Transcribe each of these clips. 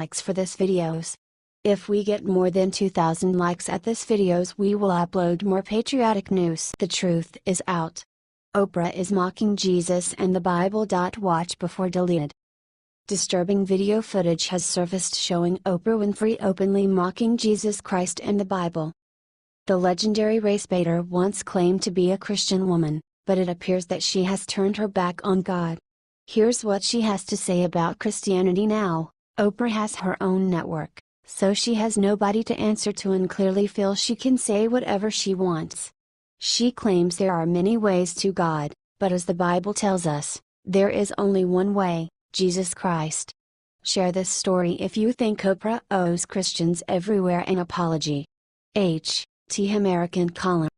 likes for this videos. If we get more than 2,000 likes at this videos, we will upload more patriotic news. The truth is out. Oprah is mocking Jesus and the Bible. Watch before deleted. Disturbing video footage has surfaced showing Oprah Winfrey openly mocking Jesus Christ and the Bible. The legendary race baiter once claimed to be a Christian woman, but it appears that she has turned her back on God. Here's what she has to say about Christianity now. Oprah has her own network, so she has nobody to answer to and clearly feels she can say whatever she wants. She claims there are many ways to God, but as the Bible tells us, there is only one way, Jesus Christ. Share this story if you think Oprah owes Christians everywhere an apology. H.T. American column.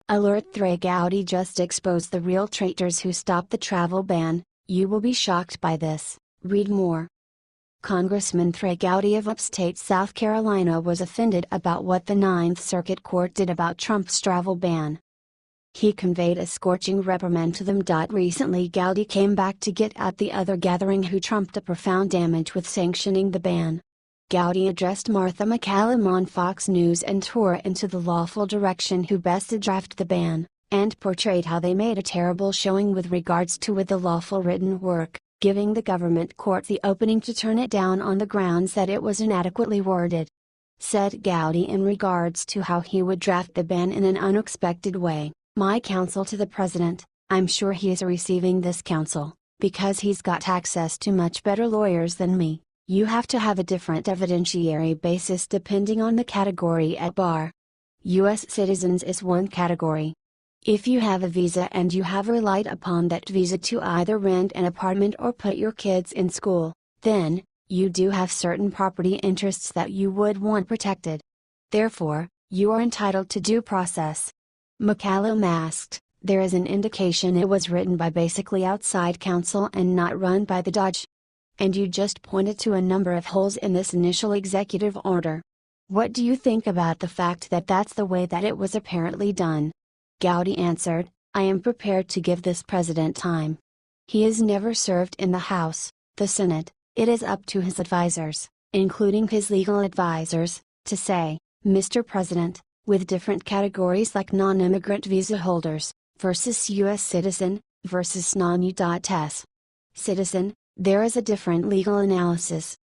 Alert: Trey Gowdy just exposed the real traitors who stopped the travel ban. You will be shocked by this. Read more. Congressman Trey Gowdy of upstate South Carolina was offended about what the Ninth Circuit Court did about Trump's travel ban. He conveyed a scorching reprimand to them. Recently, Gowdy came back to get at the other gathering who trumped a profound damage with sanctioning the ban. Gowdy addressed Martha McCallum on Fox News and tore into the lawful direction who best draft the ban, and portrayed how they made a terrible showing with regards to the lawful written work, giving the government court the opening to turn it down on the grounds that it was inadequately worded. Said Gowdy in regards to how he would draft the ban in an unexpected way, "My counsel to the president, I'm sure he is receiving this counsel, because he's got access to much better lawyers than me. You have to have a different evidentiary basis depending on the category at bar. U.S. citizens is one category. If you have a visa and you have relied upon that visa to either rent an apartment or put your kids in school, then, you do have certain property interests that you would want protected. Therefore, you are entitled to due process." McCallum asked, "There is an indication it was written by basically outside counsel and not run by the Dodge. And you just pointed to a number of holes in this initial executive order. What do you think about the fact that that's the way that it was apparently done?" Gowdy answered, "I am prepared to give this president time. He is never served in the House, the Senate. It is up to his advisors, including his legal advisors, to say, Mr. President, with different categories like non-immigrant visa holders, versus U.S. citizen, versus non-U.S. citizen, there is a different legal analysis.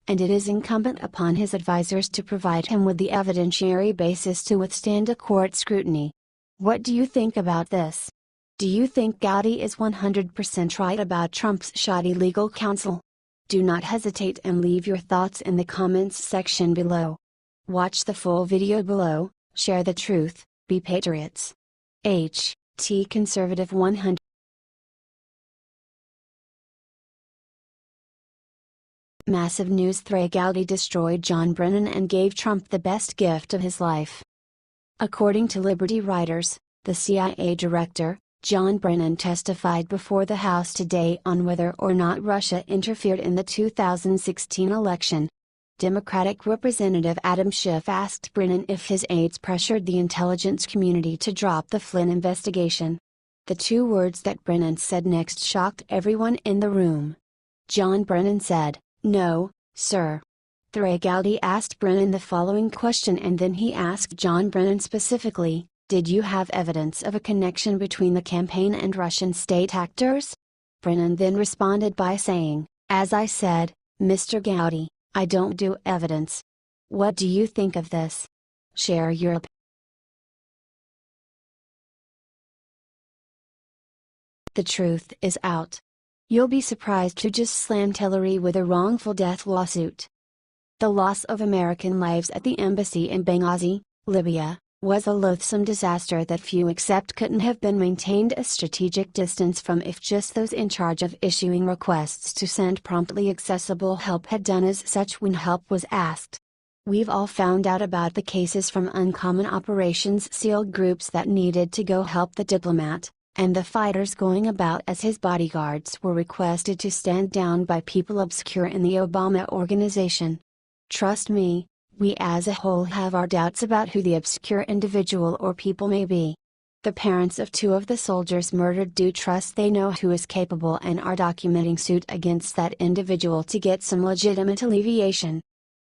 And it is incumbent upon his advisors to provide him with the evidentiary basis to withstand a court scrutiny. What do you think about this? Do you think Gowdy is 100% right about Trump's shoddy legal counsel? Do not hesitate and leave your thoughts in the comments section below. Watch the full video below, share the truth, be patriots. H.T. Conservative 100. Massive news: Trey Gowdy destroyed John Brennan and gave Trump the best gift of his life. According to Liberty Writers, the CIA director, John Brennan, testified before the House today on whether or not Russia interfered in the 2016 election. Democratic Representative Adam Schiff asked Brennan if his aides pressured the intelligence community to drop the Flynn investigation. The two words that Brennan said next shocked everyone in the room. John Brennan said, "No, sir." Trey Gowdy asked Brennan the following question, and then he asked John Brennan specifically, "Did you have evidence of a connection between the campaign and Russian state actors?" Brennan then responded by saying, "As I said, Mr. Gowdy, I don't do evidence. What do you think of this? Share your opinion." The truth is out. You'll be surprised to just slammed Hillary with a wrongful death lawsuit. The loss of American lives at the embassy in Benghazi, Libya, was a loathsome disaster that few accept couldn't have been maintained a strategic distance from if just those in charge of issuing requests to send promptly accessible help had done as such when help was asked. We've all found out about the cases from Uncommon Operations SEAL groups that needed to go help the diplomat, and the fighters going about as his bodyguards were requested to stand down by people obscure in the Obama organization. Trust me, we as a whole have our doubts about who the obscure individual or people may be. The parents of two of the soldiers murdered do trust they know who is capable and are documenting suit against that individual to get some legitimate alleviation.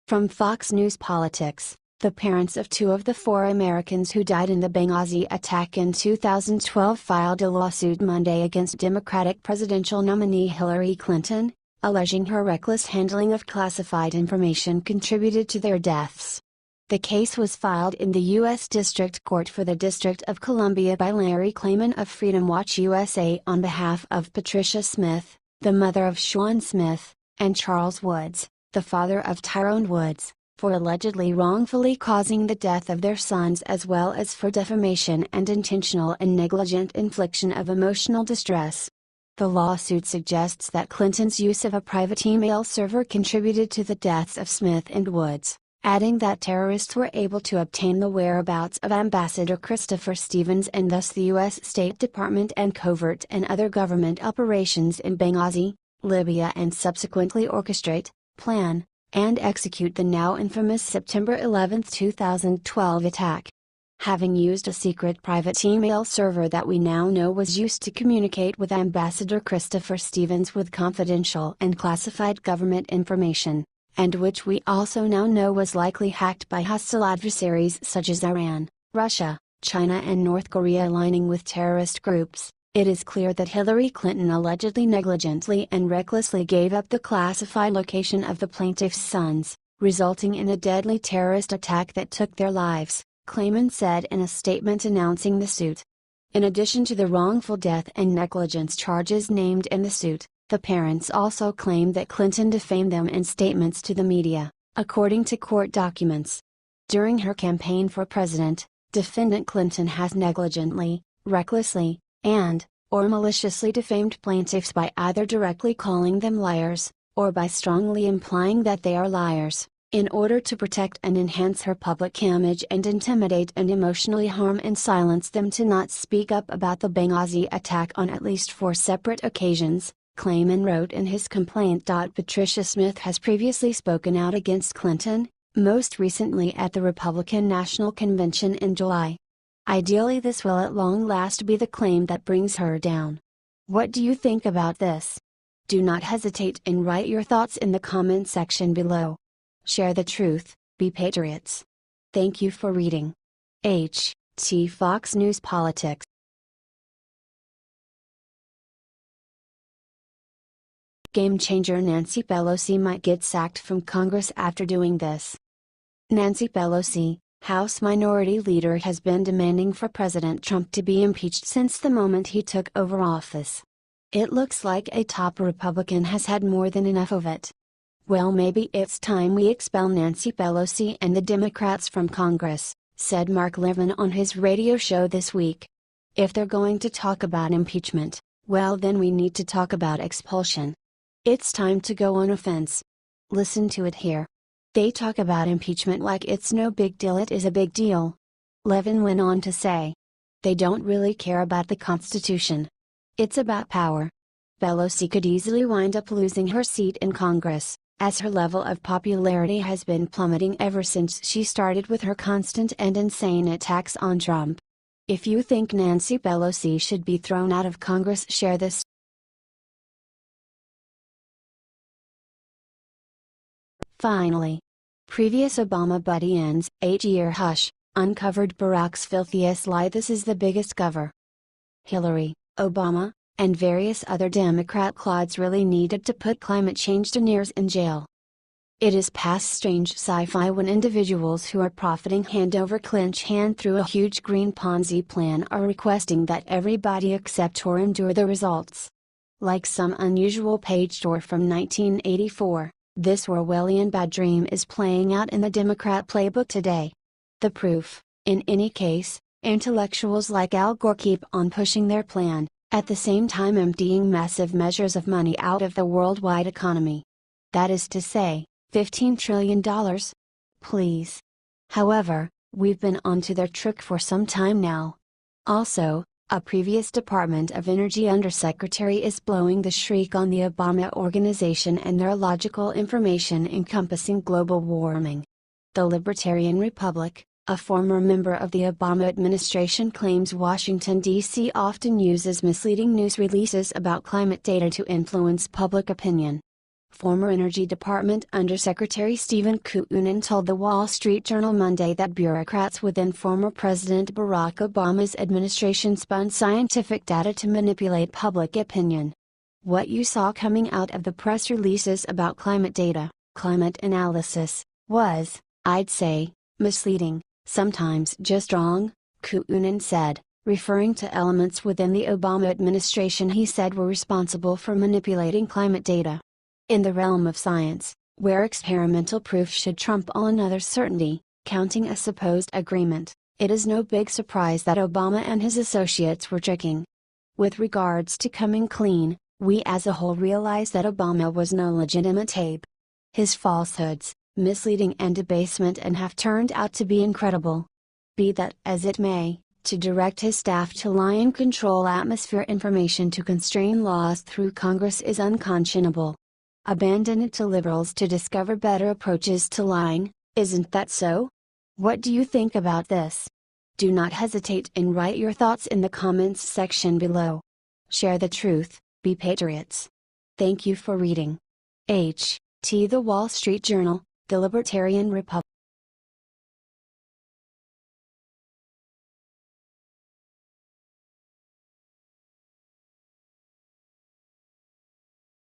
From Fox News Politics, the parents of two of the four Americans who died in the Benghazi attack in 2012 filed a lawsuit Monday against Democratic presidential nominee Hillary Clinton, alleging her reckless handling of classified information contributed to their deaths. The case was filed in the U.S. District Court for the District of Columbia by Larry Klayman of Freedom Watch USA on behalf of Patricia Smith, the mother of Sean Smith, and Charles Woods, the father of Tyrone Woods, for allegedly wrongfully causing the death of their sons, as well as for defamation and intentional and negligent infliction of emotional distress. The lawsuit suggests that Clinton's use of a private email server contributed to the deaths of Smith and Woods, adding that terrorists were able to obtain the whereabouts of Ambassador Christopher Stevens and thus the U.S. State Department and covert and other government operations in Benghazi, Libya, and subsequently orchestrate, plan, and execute the now infamous September 11, 2012 attack. Having used a secret private email server that we now know was used to communicate with Ambassador Christopher Stevens with confidential and classified government information, and which we also now know was likely hacked by hostile adversaries such as Iran, Russia, China and North Korea aligning with terrorist groups, it is clear that Hillary Clinton allegedly negligently and recklessly gave up the classified location of the plaintiff's sons, resulting in a deadly terrorist attack that took their lives, Klayman said in a statement announcing the suit. In addition to the wrongful death and negligence charges named in the suit, the parents also claim that Clinton defamed them in statements to the media, according to court documents. During her campaign for president, defendant Clinton has negligently, recklessly, or maliciously defamed plaintiffs by either directly calling them liars, or by strongly implying that they are liars, in order to protect and enhance her public image and intimidate and emotionally harm and silence them to not speak up about the Benghazi attack on at least 4 separate occasions. Klayman wrote in his complaint. Patricia Smith has previously spoken out against Clinton, most recently at the Republican National Convention in July. Ideally, this will at long last be the claim that brings her down. What do you think about this? Do not hesitate and write your thoughts in the comment section below. Share the truth, be patriots. Thank you for reading. H.T. Fox News Politics. Game changer: Nancy Pelosi might get sacked from Congress after doing this. Nancy Pelosi, House Minority Leader, has been demanding for President Trump to be impeached since the moment he took over office. It looks like a top Republican has had more than enough of it. Well, maybe it's time we expel Nancy Pelosi and the Democrats from Congress, said Mark Levin on his radio show this week. If they're going to talk about impeachment, well then we need to talk about expulsion. It's time to go on offense. Listen to it here. They talk about impeachment like it's no big deal. It is a big deal. Levin went on to say. They don't really care about the Constitution. It's about power. Pelosi could easily wind up losing her seat in Congress, as her level of popularity has been plummeting ever since she started with her constant and insane attacks on Trump. If you think Nancy Pelosi should be thrown out of Congress, share this. Finally, previous Obama buddy ends 8-year hush, uncovered Barack's filthiest lie. This is the biggest cover. Hillary, Obama, and various other Democrat clods really needed to put climate change deniers in jail. It is past strange sci-fi when individuals who are profiting hand over clinch hand through a huge green Ponzi plan are requesting that everybody accept or endure the results. Like some unusual page tour from 1984. This Orwellian bad dream is playing out in the Democrat playbook today. The proof, in any case, intellectuals like Al Gore keep on pushing their plan, at the same time emptying massive measures of money out of the worldwide economy. That is to say, $15 trillion? Please. However, we've been onto their trick for some time now. Also, a previous Department of Energy Undersecretary is blowing the shriek on the Obama organization and their illogical information encompassing global warming. The Libertarian Republic, A former member of the Obama administration claims Washington, D.C. often uses misleading news releases about climate data to influence public opinion. Former Energy Department Undersecretary Stephen Koonin told the Wall Street Journal Monday that bureaucrats within former President Barack Obama's administration spun scientific data to manipulate public opinion. What you saw coming out of the press releases about climate data, climate analysis, was, I'd say, misleading, sometimes just wrong, Koonin said, referring to elements within the Obama administration he said were responsible for manipulating climate data. In the realm of science, where experimental proof should trump all another certainty, counting a supposed agreement, it is no big surprise that Obama and his associates were tricking. With regards to coming clean, we as a whole realize that Obama was no legitimate ape. His falsehoods, misleading and debasement and have turned out to be incredible. Be that as it may, to direct his staff to lie and control atmosphere information to constrain laws through Congress is unconscionable. Abandon it to liberals to discover better approaches to lying, isn't that so? What do you think about this? Do not hesitate and write your thoughts in the comments section below. Share the truth, be patriots. Thank you for reading. The Wall Street Journal, the Libertarian Republic.